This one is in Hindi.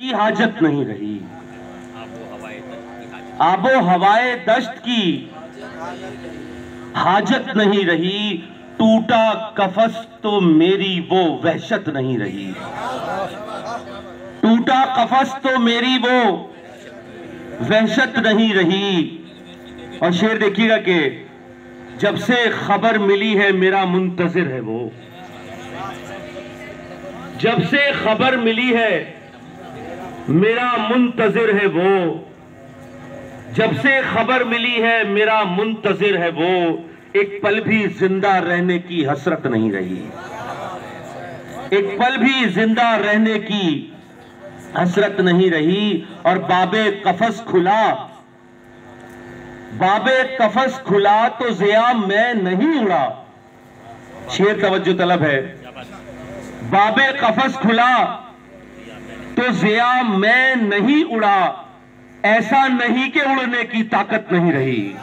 की हाजत नहीं रही, आबो हवाए दश्त की हाजत नहीं रही, टूटा कफस तो मेरी वो वहशत नहीं रही, टूटा कफस तो मेरी वो वहशत नहीं रही। और शेर देखिएगा कि जब से खबर मिली है मेरा मुंतजिर है वो, जब से खबर मिली है मेरा मुंतजिर है वो, जब से खबर मिली है मेरा मुंतजिर है वो, एक पल भी जिंदा रहने की हसरत नहीं रही, एक पल भी जिंदा रहने की हसरत नहीं रही। और बाबे कफस खुला, बाबे कफस खुला तो ज़िया मैं नहीं उड़ा। शेर तवज्जो तलब है। बाबे कफस खुला तो ज़िया मैं नहीं उड़ा, ऐसा नहीं कि उड़ने की ताकत नहीं रही।